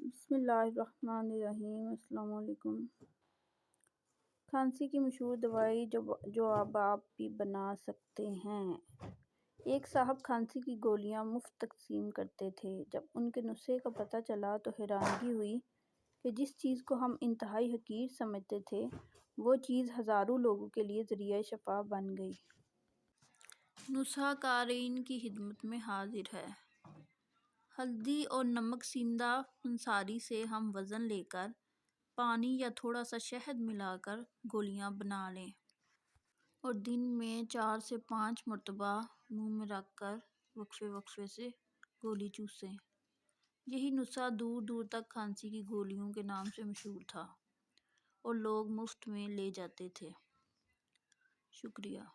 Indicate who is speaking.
Speaker 1: बिस्मिल्लाहिर्रहमानिर्रहीम। अस्सलाम वालेकुम। खांसी की मशहूर दवाई जो अब आप भी बना सकते हैं। एक साहब खांसी की गोलियां मुफ्त तकसीम करते थे। जब उनके नुस्खे का पता चला तो हैरानगी हुई कि जिस चीज़ को हम इंतहाई हकीर समझते थे वो चीज़ हज़ारों लोगों के लिए ज़रिया शफ़ा बन गई। नुस्खा क़ारीन की खिदमत में हाजिर है। हल्दी और नमक सिंधा पंसारी से हम वज़न लेकर पानी या थोड़ा सा शहद मिलाकर गोलियां बना लें और दिन में 4 से 5 मरतबा मुंह में रखकर वक्फे से गोली चूसें। यही नुस्खा दूर दूर तक खांसी की गोलियों के नाम से मशहूर था और लोग मुफ्त में ले जाते थे। शुक्रिया।